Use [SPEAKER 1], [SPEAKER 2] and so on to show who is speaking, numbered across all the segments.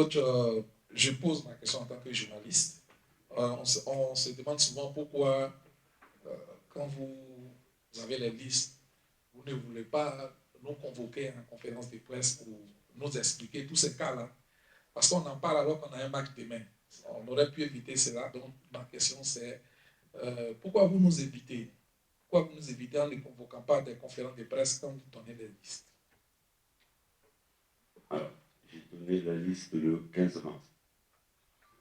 [SPEAKER 1] Coach, je pose ma question en tant que journaliste. On se demande souvent pourquoi, quand vous avez les listes, vous ne voulez pas nous convoquer en conférence de presse pour nous expliquer tous ces cas-là. Parce qu'on en parle alors qu'on a un match demain. On aurait pu éviter cela. Donc, ma question c'est, pourquoi vous nous évitez? Pourquoi vous nous évitez en ne convoquant pas des conférences de presse quand vous donnez les listes?
[SPEAKER 2] Alors, j'ai donné la liste le 15 mars.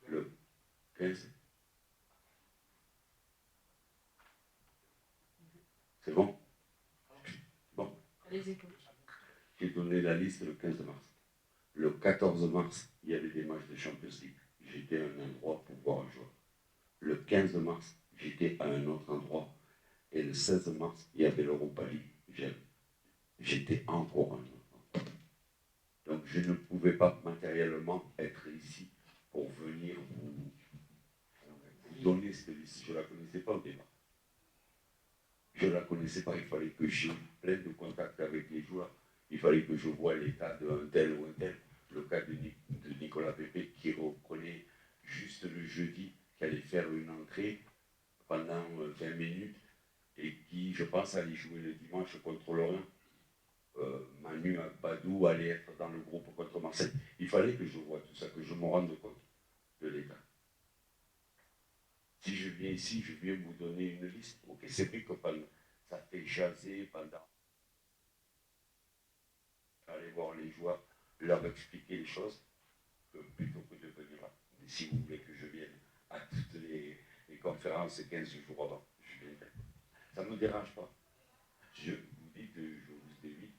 [SPEAKER 2] Le 15. C'est bon? Bon. J'ai donné la liste le 15 mars. Le 14 mars, il y avait des matchs de Champions League. J'étais à un endroit pour voir un joueur. Le 15 mars, j'étais à un autre endroit. Et le 16 mars, il y avait l'Europa League. J'étais encore à un autre endroit. Donc je ne pouvais pas matériellement être ici pour venir vous donner cette liste. Je ne la connaissais pas au départ. Je ne la connaissais pas. Il fallait que j'ai plein de contacts avec les joueurs. Il fallait que je voie l'état d'un tel ou un tel. Le cas de Nicolas Pepe qui reconnaît juste le jeudi, qui allait faire une entrée pendant 20 minutes et qui, je pense, allait jouer le dimanche contre Lorient. Manu Badou allait être dans le groupe contre Marseille. Il fallait que je voie tout ça, que je me rende compte de l'état. Si je viens ici, je viens vous donner une liste. Ok, c'est vrai que ça fait jaser pendant. Aller voir les joueurs, leur expliquer les choses, plutôt que de venir là. Mais si vous voulez que je vienne à toutes les conférences 15 jours avant, je viendrai. Ça ne me dérange pas. Je vous dis que je vous évite,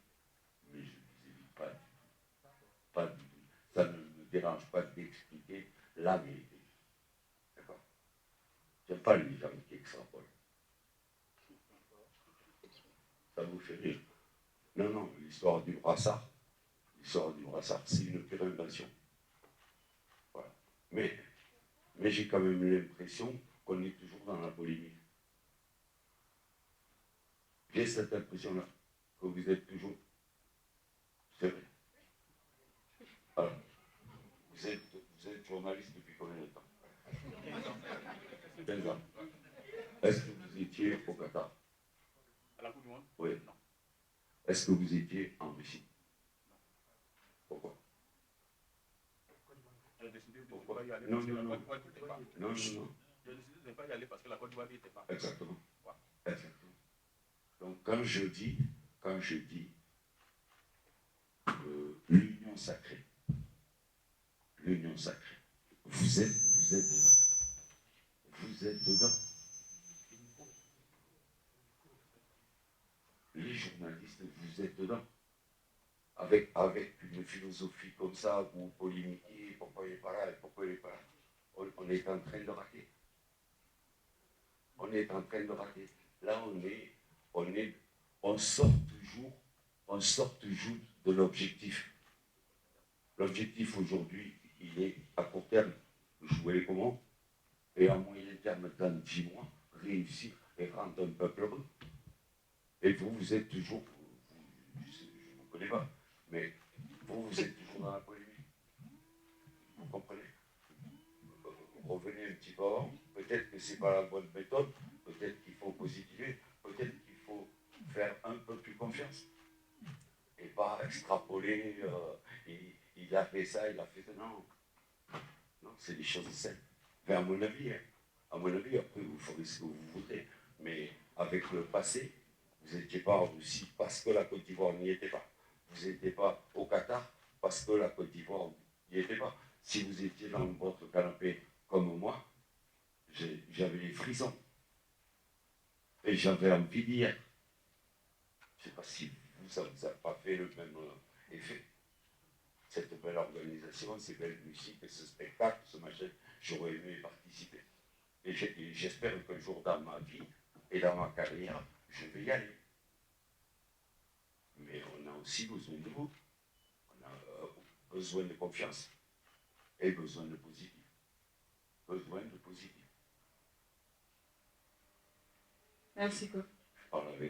[SPEAKER 2] mais je ne vous évite pas du tout. Pas du tout. Ça ne me dérange pas d'expliquer la vérité. D'accord? Je n'aime pas les gens qui extrapolent. Ça vous fait rire. Non, non, l'histoire du brassard, c'est une pure invention. Voilà. Mais j'ai quand même l'impression qu'on est toujours dans la polémique. J'ai cette impression-là, que vous êtes toujours. C'est vrai. Alors, vous êtes journaliste depuis combien de temps? 15 ans. Est-ce que vous étiez au Qatar?
[SPEAKER 3] À la Coupe du Monde?
[SPEAKER 2] Oui. Non. Est-ce que vous étiez en Russie? Pourquoi?
[SPEAKER 3] J'ai décidé de
[SPEAKER 2] ne
[SPEAKER 3] pas y aller
[SPEAKER 2] non,
[SPEAKER 3] parce que
[SPEAKER 2] non,
[SPEAKER 3] la
[SPEAKER 2] non.
[SPEAKER 3] Côte d'Ivoire n'était pas.
[SPEAKER 2] Non, non, non.
[SPEAKER 3] J'ai décidé de ne pas y aller parce que la Côte d'Ivoire n'y était pas.
[SPEAKER 2] Exactement. Ouais. Exactement. Donc quand je dis l'union sacrée, vous êtes dedans. Vous êtes dedans. Les journalistes, vous êtes dedans. Avec une philosophie comme ça, vous polémiquez, pourquoi il n'est pas là et pourquoi il n'est pas là. On est en train de rater. On est en train de rater. Là, on sort toujours de l'objectif. L'objectif aujourd'hui, il est à court terme, jouer comment, et à moyen terme, dans 10 mois, réussir et rendre un peuple heureux. Et vous êtes toujours, je ne vous connais pas, mais vous êtes toujours dans la polémique. Vous comprenez? Revenez un petit peu avant, peut-être que ce n'est pas la bonne méthode, peut-être qu'il faut positiver, peut-être qu'il faut faire un peu plus confiance. Et pas extrapoler, il a fait ça, il a fait ça. Non, non, c'est des choses simples. Mais à mon avis, après vous ferez ce que vous voudrez. Mais avec le passé, vous n'étiez pas en Russie parce que la Côte d'Ivoire n'y était pas. Vous n'étiez pas au Qatar parce que la Côte d'Ivoire n'y était pas. Si vous étiez dans votre canapé comme moi, j'avais les frissons. Et j'avais envie d'y être. Je ne sais pas si ça ne vous a pas fait le même effet. Cette belle organisation, ces belles musiques, ce spectacle, ce machin, j'aurais aimé y participer. Et j'espère qu'un jour dans ma vie et dans ma carrière, je vais y aller. Mais on a aussi besoin de vous. On a besoin de confiance et besoin de positif. Besoin de positif.
[SPEAKER 4] Merci, coach.
[SPEAKER 2] Je parle avec